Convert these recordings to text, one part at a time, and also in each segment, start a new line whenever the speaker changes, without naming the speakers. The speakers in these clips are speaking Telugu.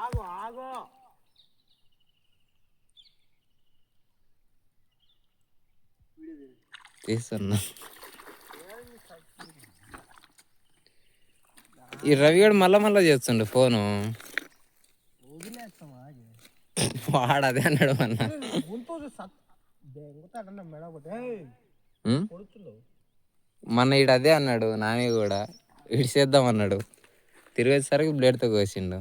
ఆగో ఆగో
తీస్తున్నా. ఈ రవిగాడు మళ్ళా చేస్తుండే ఫోను. వాడు అదే అన్నాడు అన్న. మొన్న ఈడు అదే అన్నాడు నాని కూడా, ఇడిసేద్దాం అన్నాడు. తిరిగేసరికి బ్లేడ్తో కోసిండు.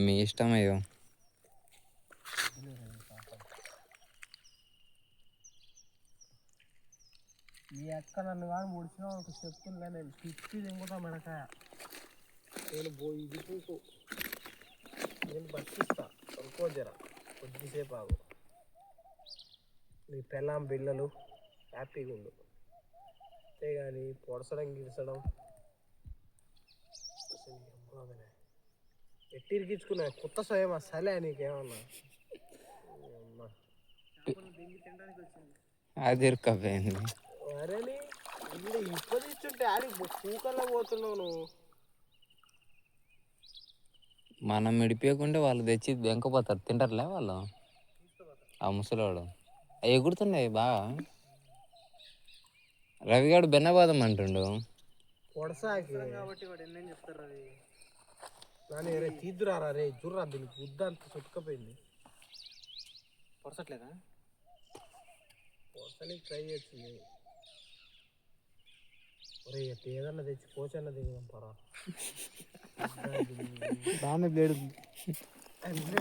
మీ ఇష్టం అయ్యో.
మీ అక్క నన్ను కానీ ముడిచినా ఒక చెప్తున్నా, నేను తిప్పి దింగుతా మెడకాయ. నేను పోయి పూకు నేను బతికిస్తా. ఇంకో జర కొద్దిసేపు ఆగు. నీ పెళ్ళాం పిల్లలు హ్యాపీగా ఉండు. అంతేగాని పొడసడం గిడసడం ఎట్టి ఇరికించుకున్నా కొత్త స్వయం సలే నీకేమన్నా.
అది ఇరుక్కపోయింది.
అరేని ఇప్పుడు ఇప్పుడు ఇస్తుంటే ఆడి పూకల్లో పోతున్నావు నువ్వు.
మనం విడిపోయకుండా వాళ్ళు తెచ్చి వెంకపోతారు, తింటారులే వాళ్ళు. ఆ ముసలివాడు అవి ఎగురుతున్నాయి బాగా. రవిగాడు బెన్నబాదం అంటుండు.
పొడసాకి కాబట్టి వాడు ఎన్నేం చెప్తారు. రవి నాని రే తీద్దురారా రే జుర్రా, దీనికి బుద్ధ అంత చుట్టుకపోయింది. పొడసట్లేదా? పొడసనికి ట్రై చేస్తుంది. ఒరే ఏదన్నా తెచ్చి కోచన్న దిగుదాం పరా. దాన్ని బ్లేడు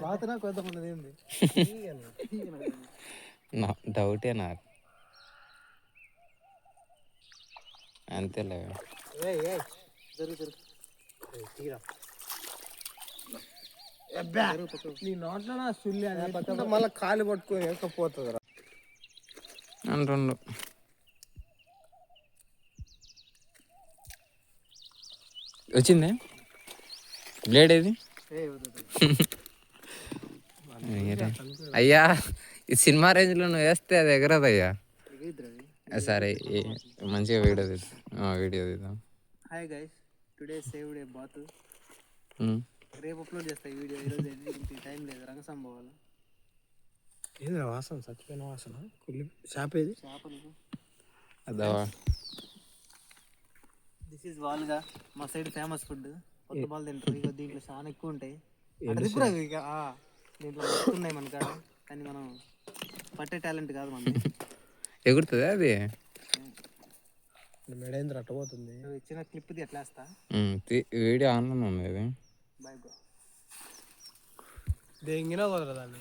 బాతనా కొంతమంది ఏంది
డౌటే నాకు. అంతేలే
తీరా. నీ నోట్లో నా సుల్లి అని మళ్ళీ కాలు పట్టుకొని ఎక్కపోతుంది
అంటుండు. వచ్చిందే బ్లేడ్ ఏది? అయ్యా ఈ సినిమా రేంజ్లో నువ్వు వేస్తే అది ఎగరదయ్యా. సరే మంచిగా వీడియో తీద్దాం.
Hi guys, today saved a bath. రేపు అప్లోడ్ చేస్తా ఈ వీడియో. ఈరోజు ఎడిటింగ్కి టైం లేదు, రంగసం పోవాలి. ఏంది వాసన? చచ్చిపోయిన వాసన. కుళ్ళి చేప ఏది? చేపలు
అదా.
దిస్ ఈజ్ వాల్గా, మా సైడ్ ఫేమస్ ఫుడ్. కొత్త బాల్ తింటారు. ఇక దీంట్లో చాలా ఎక్కువ ఉంటాయి. అది కూడా ఇక దీంట్లో వస్తున్నాయి మన కాడ, కానీ మనం పట్టే టాలెంట్ కాదు మన.
ఎగురుతుంది అది.
మెడేంద్ర అట్టబోతుంది. ఇచ్చిన క్లిప్ది ఎట్లా వేస్తా.
వీడియో ఆన్లో ఉంది అది.
Bye bro. దెంగినా కుదరదాన్ని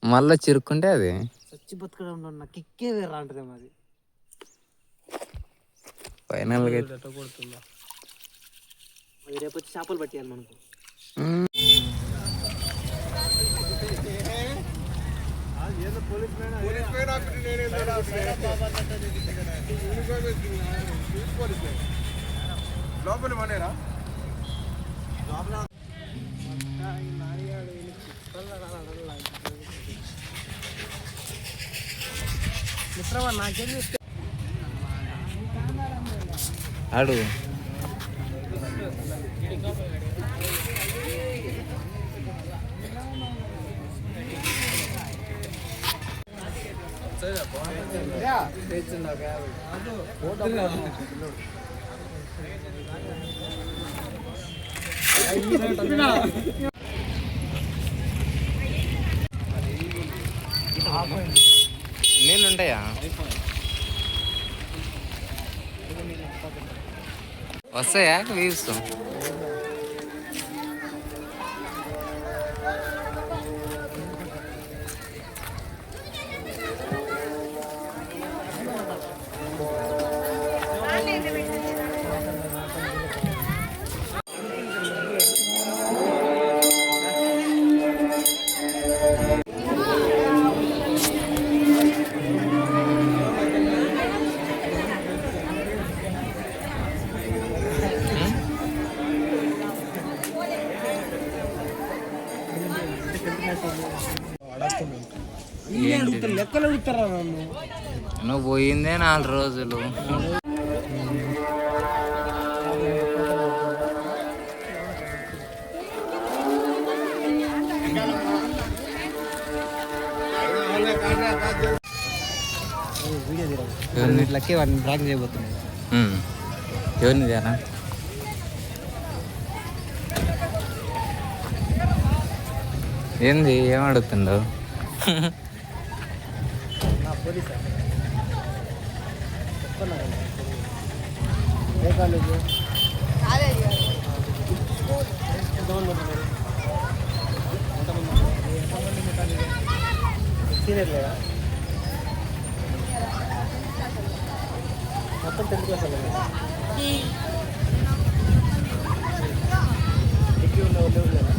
మళ్ళీ చిరుక్కుంటే అది
చచ్చి బతకడంలో నా కిక్కే వేరే అంటది మాది.
ఫైనల్గా
కొడుతుందా రేపు వచ్చి చేపలు పట్టేయాలి మనకు. లోపల మనేరా మిత్రమా నాకేం చేస్తే
ఆడు. నీళ్ళు ఉంటాయా? వస్తాయా వ్యూస్?
లెక్కలు అడుగుతారా నన్ను?
నువ్వు పోయిందే 4 రోజులు.
ఇట్లకి వాడిని బ్రాక్ చేయబోతున్నాయి.
ఎవరిని దేనా ఏంది ఏం అడుగుతుండవు?
పోలీసా ఏ కాలేజ్? సీనియర్ లేదా? మొత్తం 10th క్లాస్ డిగ్రీ ఉన్న వాళ్ళు లేదా?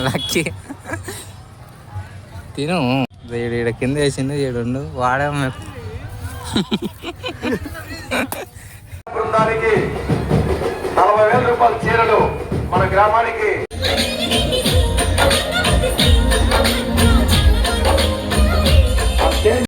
లక్కీ తిను. ఈడ కింద వేసింది ఈడుండు వాడే
బృందానికి 40,000 రూపాయల చీరలు మన గ్రామానికి